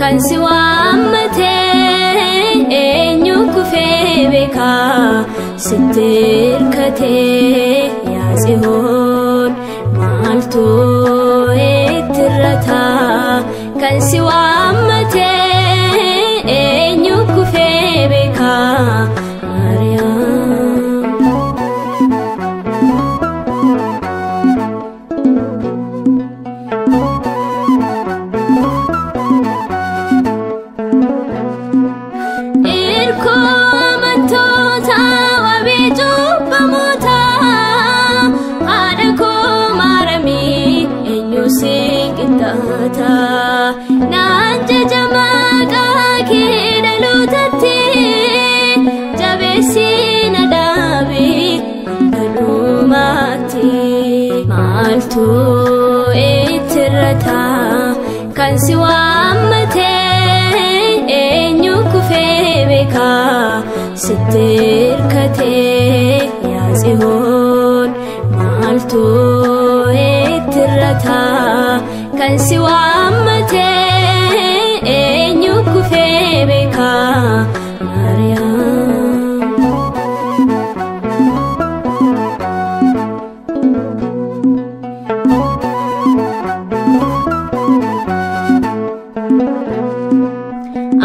kan si waammate eenyu kufee beeka sitti hirkate yaa Tsiyoon maaltu itti irrata kan si waammate eenyu kufee beeka maaltu itti irrata kan si waammate eenyu kufee beeka sitti hirkate yaa Tsiyoon maaltu itti irrata kan si waammate eenyu kufee beeka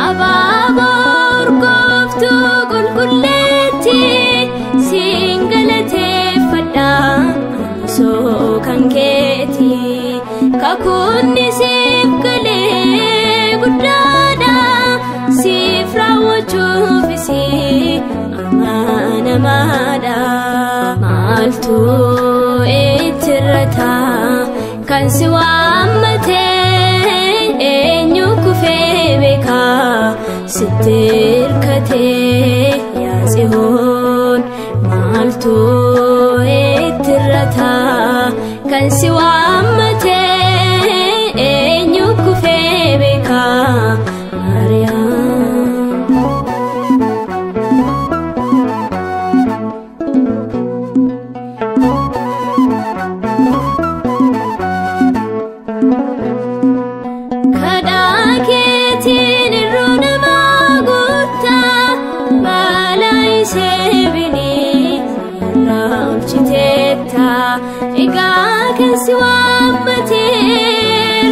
Abaaboo urgooftuu qulqulleetti siin galateeffadha soo kan keeti kakunni siif galee guddaadha siif raawwachuufis amanamaadha maaltu itti irrata kan si waammate eenyu kufee beeka sitti hirkate yaa Tsiyoon maaltu itti irrata kan si waammate eenyu kufee beeka egaa kan si waammate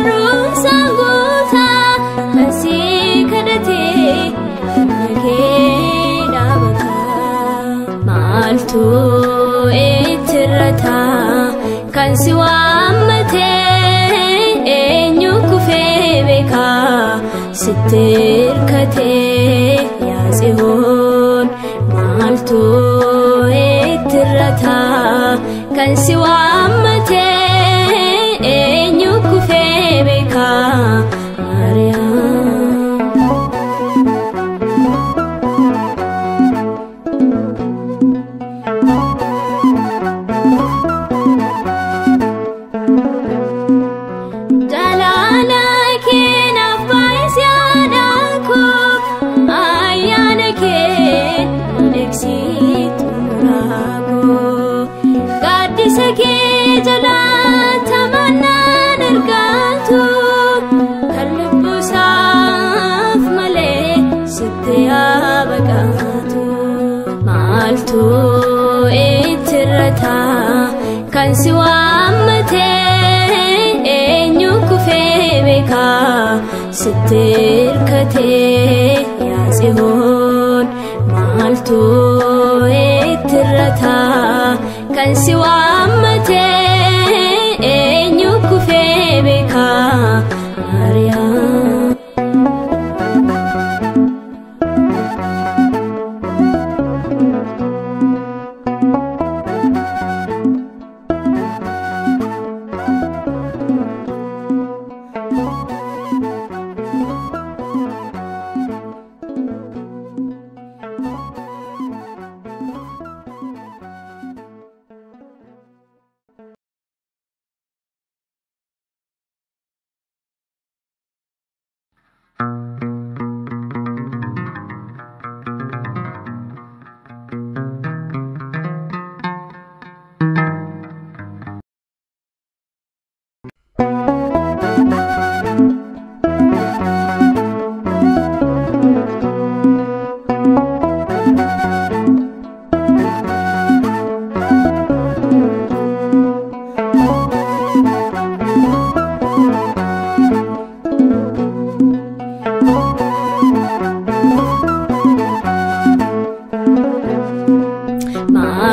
rumsaan guuta kan si kadhate nagee dhaabata maaltu itti irrata kan si waammate eenyu kufee beeka sitti hirkate yaa Tsiyoon maaltu itti irrata kan si waammate eenyu kufee beeka jalaala keenaaf baay'is yaadaku ayyaana kee eegsitu muraakoo gaaddisa kee jalaa tamannaan argatu kan lubbusaaf malee sitti haa baqatu maaltu itti irrata kan si waammate eenyu kufee beeka sitti hirkate yaa Tsiyoon maaltu itti irrata kan si waammate eenyu kufee beeka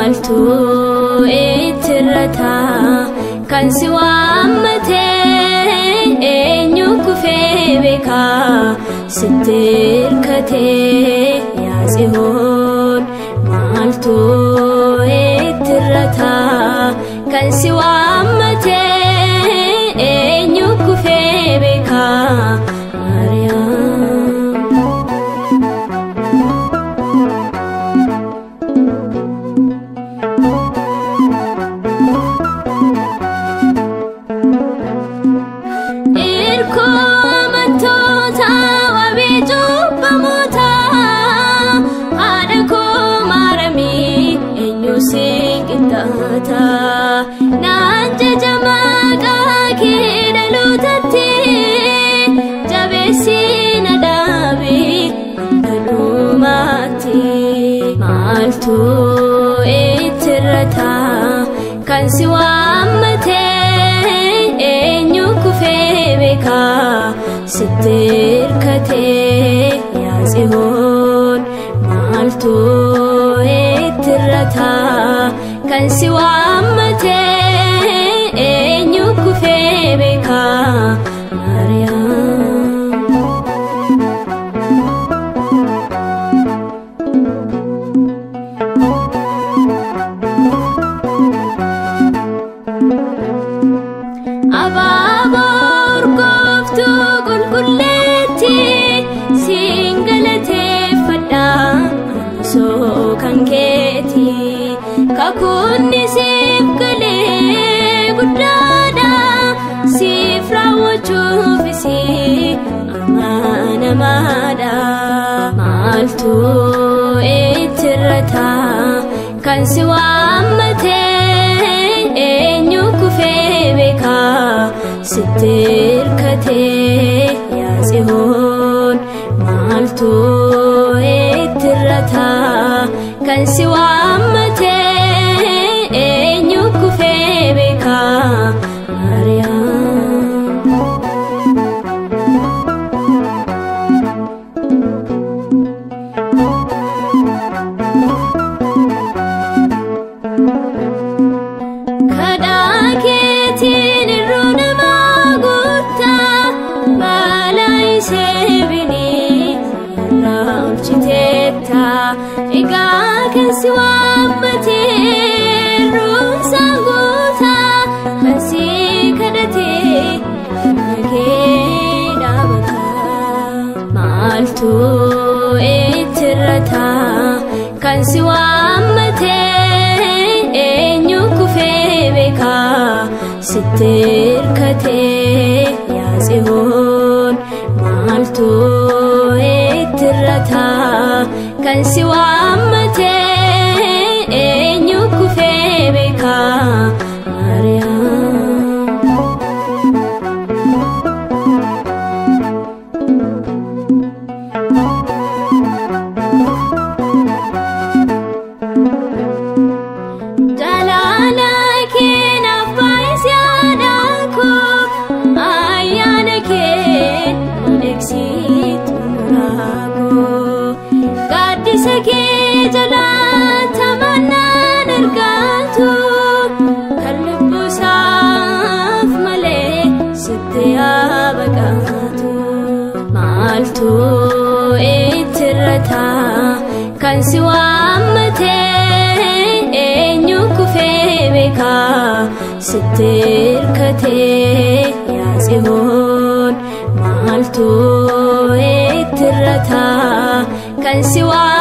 maaltu ittirata kan si waammate eenyu kufee beeka sitti hirkate yaa Tsiyoon maaltu ittirata kan si waammate eenyu kufee beeka maaltu ittirata kan si waammate eenyu kufee beeka sitti hirkate yaa Tsiyoon maaltu ittirata kan si waammate eenyu kufee beeka Abaaboo urgooftuu qulqulleetti siin galateeffadha soo kan keeti kakunni siif galee guddaadha siif raawwachuufis amanamaadha maaltu ittirata kan si waammate eenyu kufee beeka sitti hirkate yaa Tsiyoon maaltu ittirata kan si waammate eenyu kufee beeka egaa kan si waammate ruumsaan guuta kan si kadhate nagee dhaabata maaltu ittirata kan si waammate eenyu kufee beeka sitti hirkate yaa Tsiyoon maaltu ittirata kan si waammate eenyu kufee beeka jalaala keenaaf baay'is yaadaku ayyaana kee eegsitu muraagoo gaaddisa kee jalaa tamannaan argatu kan lubbusaaf malee sitti haa baqatu maaltu ittirata kan si waammate eenyu kufee beeka sitti hirkate yaa Tsiyoon maaltu ittirata kan si waammate